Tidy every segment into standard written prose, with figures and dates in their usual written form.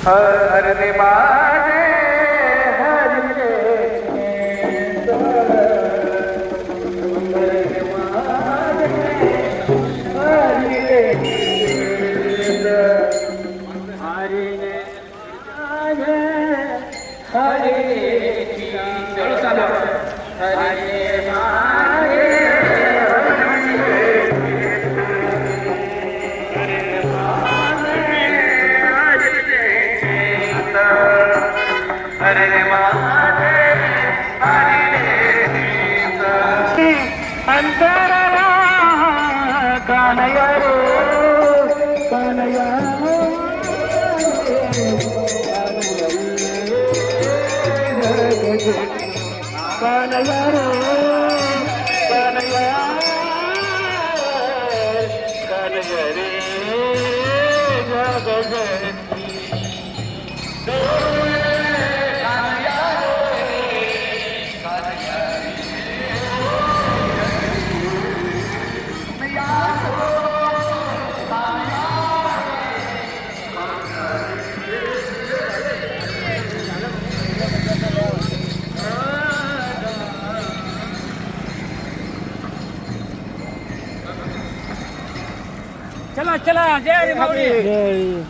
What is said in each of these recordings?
हर रे बाजे हर रे अंतरा कानया रे कानया कानया रे कानया कानया रे जगजननी चला चला जय हरी माऊली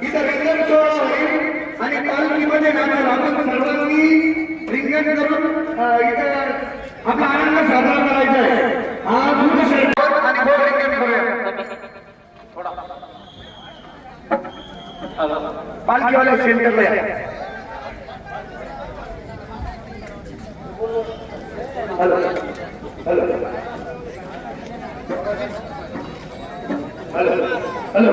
इथं रिंगण सोहळा होईल आणि पालखीमध्ये जाणार आपण सर्वांनी रिंगण करून इथं आपला आनंद साजरा करायचा आहे. हा दूध शर्यत आणि गोल रिंगण करूया. पालखीवाल्या सेंटरला या. हॅलो हॅलो हॅलो हॅलो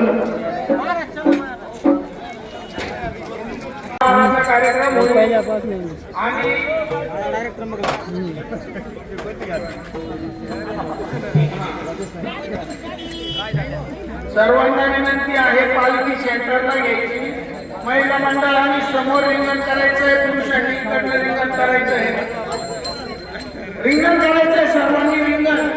कार्यक्रम आणि सर्वांना विनंती आहे पालखी सेंटरला घ्यायची. महिला मंडळाने समोर रिंगण करायचंय, पुरुषांनी इकडनं रिंगण करायचंय. रिंगण करायचंय सर्वांनी रिंगण.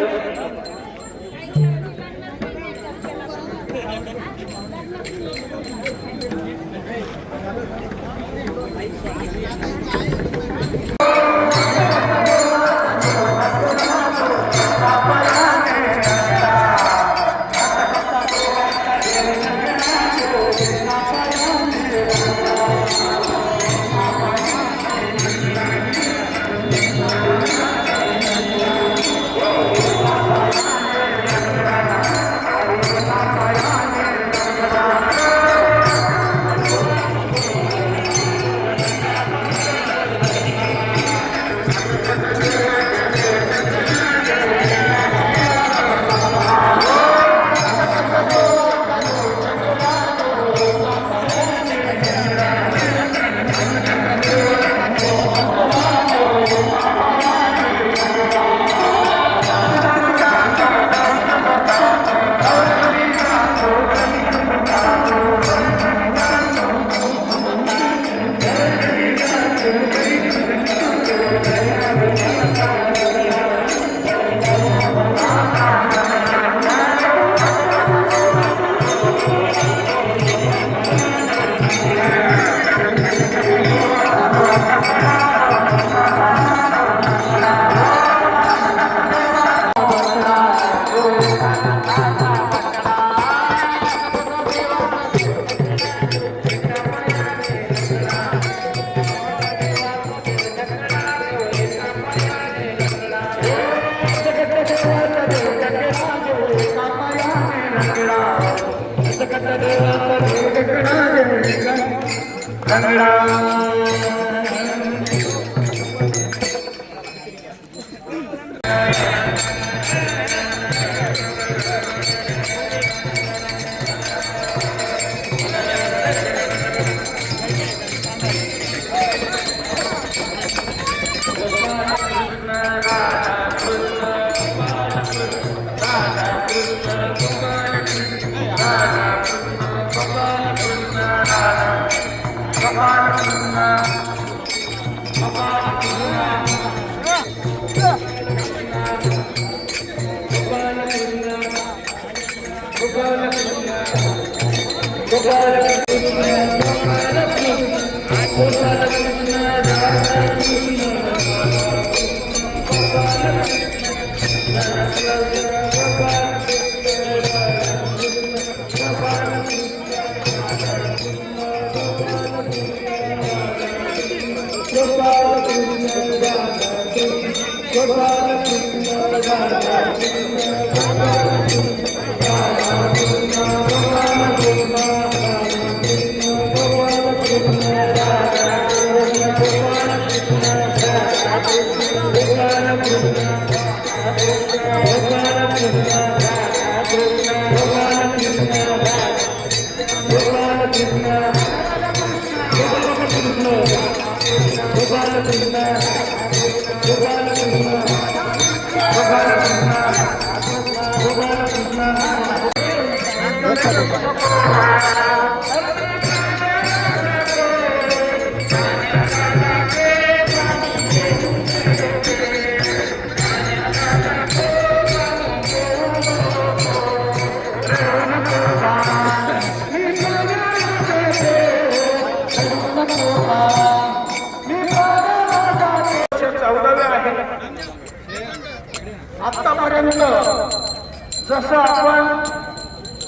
थोडस आपण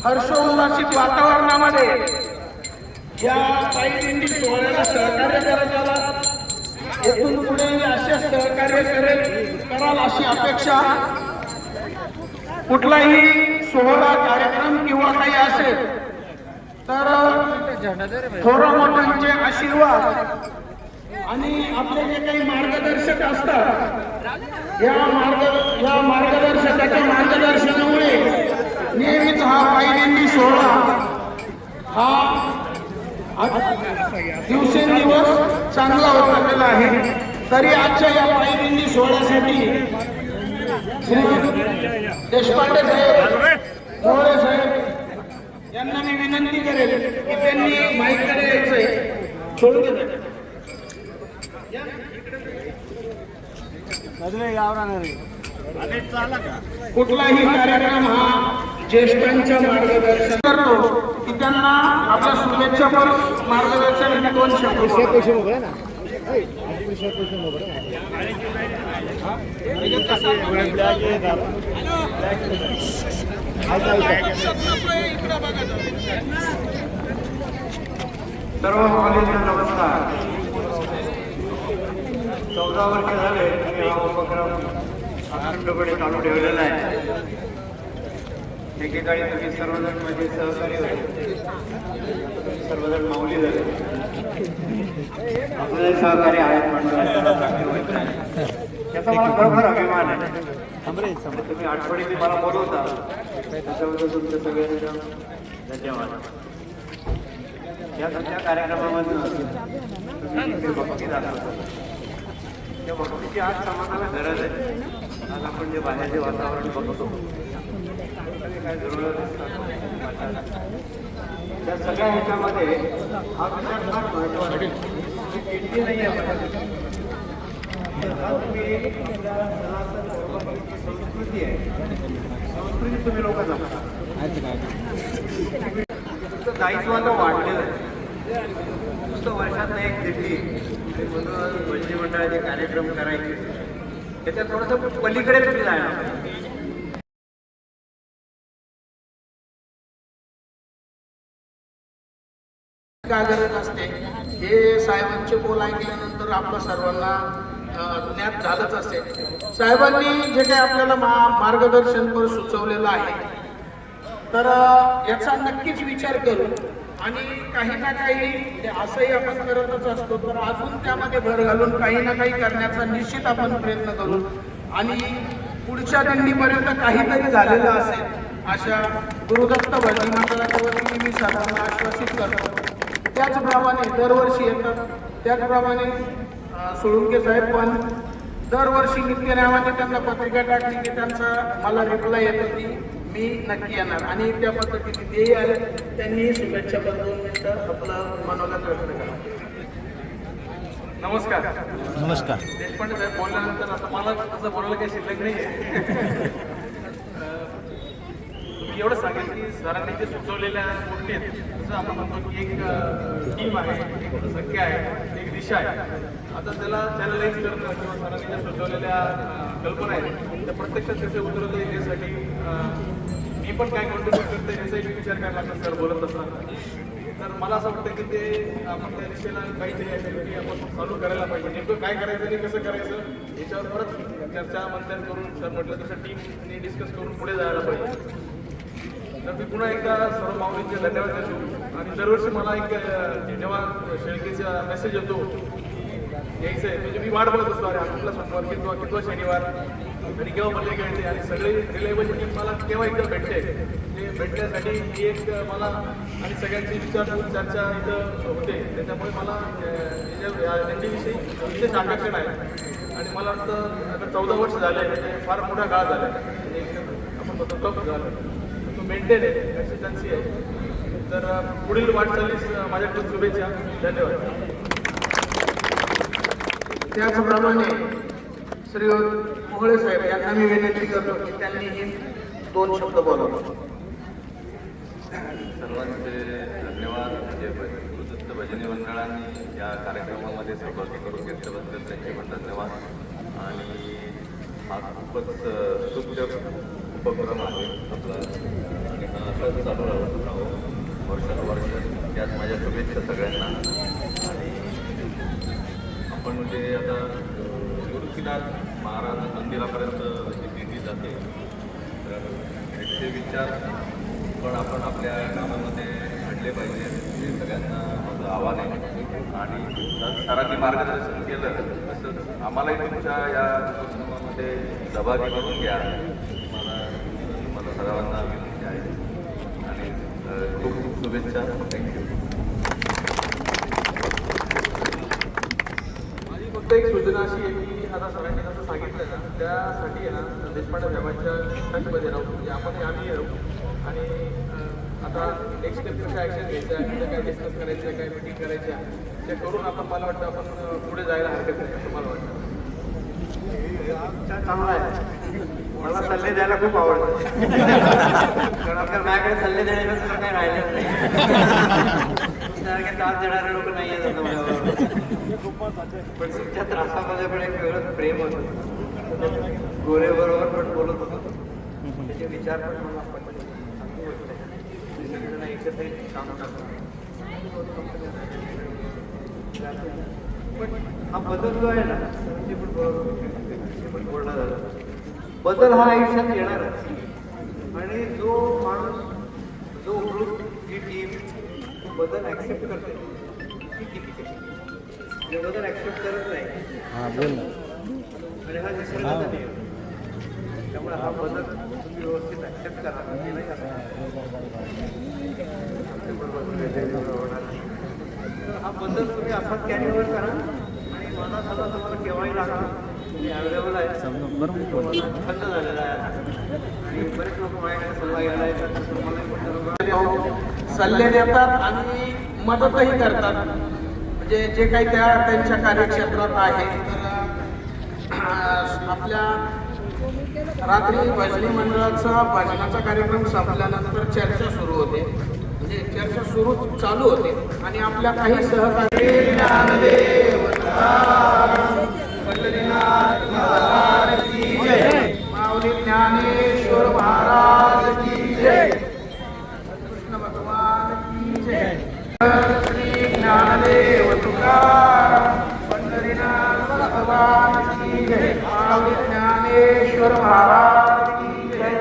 हर्षोल्लासित वातावरणामध्ये या पायी दिंडी सोहळ्याला सहकार्य करायला येथून पुढे असे सहकार्य कराल अशी अपेक्षा. कुठलाही सोहळा कार्यक्रम किंवा काही असेल तर थोडं मोठ्यांचे आशीर्वाद आणि आपले जे काही मार्गदर्शक असतात या मार्गदर्शकाच्या मार्गदर्शनामुळे नेहमीच हा पायी दिंडी सोहळा हा दिवसेंदिवस चांगला होत चाललेला आहे. तरी आजच्या या पायी दिंडी सोहळ्यासाठी श्री देशपांडे साहेब, मोरे साहेब यांना मी विनंती करेल की त्यांनी माईकडे यायचंय. सोडून घेतलं कुठलाही कार्यक्रम हा ज्येष्ठांच्या मार्गदर्शन करतो की त्यांना आपल्या शुभेच्छा मार्गदर्शन 2 शब्द. सर्व कॉलेजला नमस्कार. 14 वर्ष झाले मी हा उपक्रम अखंडपणे चालू ठेवलेला आहे. एकेकाळी तुम्ही सर्वजण माझे सहकारी होते, सर्वजण माऊली झाले, आपले सहकारी आहेत मंडळाला. त्याचा मला खरोखर अभिमान आहे. तुम्ही आठवणीने मला बोलवता त्याच्याबद्दल तुमचं सगळ्यांचं धन्यवाद. या सगळ्या कार्यक्रमामधून तुम्ही भक्ती दाखवता. त्या भक्तीची आज समाजाला गरज आहे. आज आपण जे बाहेरचे वातावरण बघतो काय जरूरत त्या सगळ्या ह्याच्यामध्ये हा विचार फार महत्वाचा आहे. किती नाही आहे संस्कृती आहे. संस्कृती तुम्ही लोक जपता. दायित्व आता वाढलेलं आहे. नुसतं वर्षात एक दिंडी भजनी मंडळाचे कार्यक्रम करायचे त्याच्यात थोडंसं पलीकडे तुम्ही जायला. काय गरज असते हे साहेबांचे बोल ऐकल्यानंतर आपलं सर्वांना ज्ञात झालंच असेल. साहेबांनी जे काही आपल्याला मार्गदर्शन सुचवलेलं आहे तर याचा नक्कीच विचार करू आणि काही ना काही असंही आपण करतच असतो तर अजून त्यामध्ये भर घालून काही ना काही करण्याचा निश्चित आपण प्रयत्न करू आणि पुढच्या दिंडीपर्यंत काहीतरी झालेलं असेल अशा गुरुदत्त भजनी मंडळाच्या वतीने मी सर्वांना आश्वासित करतो. त्याचप्रमाणे दरवर्षी येतात. त्याचप्रमाणे सोळुंके साहेब पण दरवर्षी नित्यनेमाने त्यांना पत्रिका टाकली की त्यांचा मला रिप्लाय येतो की मी नक्की येणार आणि त्या पद्धतीने तेही आले. त्यांनी शुभेच्छा 2 मिनिटं आपलं मनोगत व्यक्त केलं. नमस्कार. नमस्कार. देशपांडे साहेब बोलल्यानंतर आता मला असं बोलायला काही शिल्लक नाही आहे. मी एवढं सांगेल की सरांनी जे सुचवलेल्या गोष्टी आहेत जसं आपण म्हणतो की एक टीम आहे, एक संख्या आहे, एक दिशा आहे. आता त्याला चॅनलाइज करणं किंवा सरांनी ज्या सुचवलेल्या कल्पना आहेत त्या प्रत्यक्षात त्याचे उतरवता येण्यासाठी मी पण काय कॉन्ट्रीब्यूट करते याचाही विचार करायला लागतो सर बोलत असताना. तर मला असं वाटतं की ते आपण त्या दिशेला काहीतरी ॲक्टिव्हिटी आपण चालू करायला पाहिजे. नेमकं काय करायचं आणि कसं करायचं याच्यावर परत चर्चा मंथन करून सर म्हटलं तसं टीमने डिस्कस करून पुढे जायला पाहिजे. तर मी पुन्हा एकदा सर्व माऊलींचे धन्यवाद देतो. आणि दरवर्षी मला एक जेव्हा शेळकेचा मेसेज येतो यायचं आहे म्हणजे मी वाट बघत असतो अरे कुठला सोमवार किंवा शनिवार आणि केव्हा मध्ये कळते आणि सगळे रिलायबल टीम मला केव्हा एकदा भेटते. ते भेटण्यासाठी ही एक मला आणि सगळ्यांची विचारपूस चर्चा इथं होते. त्याच्यामुळे मला या दिंडीविषयी विशेष आकर्षण आहे आणि मला वाटतं आता 14 वर्ष झाले म्हणजे फार मोठा काळ झाला आहे. आपण म्हणतो टफ झालं तो मेंटेन आहे कन्सिस्टन्सी आहे. तर पुढील वाटचालीस माझ्याकडून शुभेच्छा. धन्यवाद. त्याचप्रमाणे श्री मोहळे साहेब यांना मी विनंती करतो की त्यांनीही 2 शब्द बोलावं. सर्वांचे धन्यवाद. म्हणजे गुरुदत्त भजनी मंडळाने या कार्यक्रमामध्ये सहभागी करून घेतल्याबद्दल त्यांचे पण धन्यवाद. आणि हा खूपच स्तुत्य उपक्रम आहे आपला आणि हा असाच चालू राहावं वर्षानुवर्ष. त्यात माझ्या शुभेच्छा सगळ्यांना. आणि आपण जे आता गुरुकीनाथ महाराज मंदिरापर्यंत जी दिंडी जाते तर ते विचार पण आपण आपल्या कामामध्ये आणले पाहिजे हे सगळ्यांना माझं आव्हान आहे. आणि सरांनी मार्गदर्शन केलं तसंच आम्हालाही तुमच्या या उपक्रमामध्ये सहभागी करून घ्या मला सर्वांना विनंती आहे. आणि खूप खूप शुभेच्छा. थँक्यू. माझी फक्त एक सूचना अशी आहे की आता सरांनी जसं सांगितलं ना त्यासाठी आहे ना देशपांडे साहेबांच्या टचमध्ये राहू म्हणजे आपण आम्ही राहू. आणि आता नेक्स्ट स्टेप कशा ॲक्शन घ्यायच्या कुठे काय डिस्कस करायच्या काय मिटिंग करायच्या ते करून आपण मला वाटतं आपण पुढे जायला हरकत नाही असं मला वाटतं. चांगला आहे. मला सल्ले द्यायला खूप आवडतं कारण आपल्या माझ्याकडे सल्ले देण्याचं काही राहिलेच नाही. सारखे त्रास देणारे लोक नाही आहेत पण तुमच्या त्रासामध्ये पण एक वेगळं प्रेम होतं. गोरे बरोबर पण बोलत होतो त्याचे विचार पण मला चांगली गोष्ट आहे. सगळेजण एकत्र काम करतात. पण हा बदल जो आहे ना ते पण बोलणं झालं बदल हा आयुष्यात येणारच. आणि जो माणूस जो ग्रुप जी टीम बदल ॲक्सेप्ट करते ती टिकते. जे बदल ॲक्सेप्ट करत नाही आणि हा निसर्गाचा नियम. त्यामुळे हा बदल तुम्ही व्यवस्थित ॲक्सेप्ट करा. केलाही हा बदल तुम्ही असाच कॅरी ओव्हर करा. आणि मला सगळं तुम्हाला केव्हाही लागला तुम्ही अवेलेबल आहे. थंड झालेला आहे आणि बरेच लोक माझ्याकडे सल्ला घ्यायला येतात. तुम्हाला सल्ले देतात आणि मदतही करतात म्हणजे जे काही त्यांच्या कार्यक्षेत्रात आहे. तर आपल्या रात्री भजनी मंडळाचा भजनाचा कार्यक्रम संपल्यानंतर चर्चा सुरू होते म्हणजे चर्चा चालू होते आणि आपल्या काही सहकारी माऊली ज्ञानेश्वर महाराज की जय. कृष्ण भगवान की जय. श्री ज्ञानदेव तुकाराम पंढरीनाथ भगवान की जय. माऊली ज्ञानेश्वर महाराज की जय.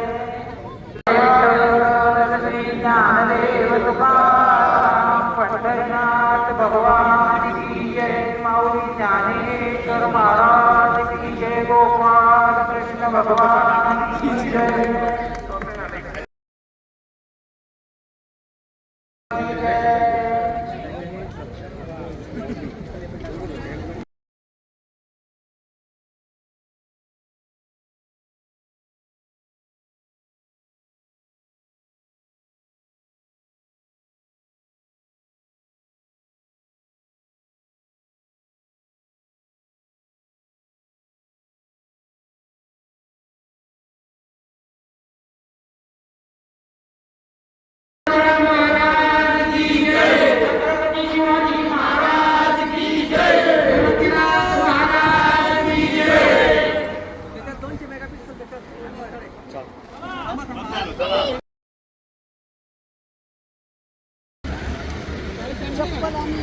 श्री ज्ञानदेव तुकाराम पंढरीनाथ भगवान की जय. माऊली ज्ञानेश्वर महाराज की जय. गोपाल कृष्ण भगवान की जय. चप्पल आणि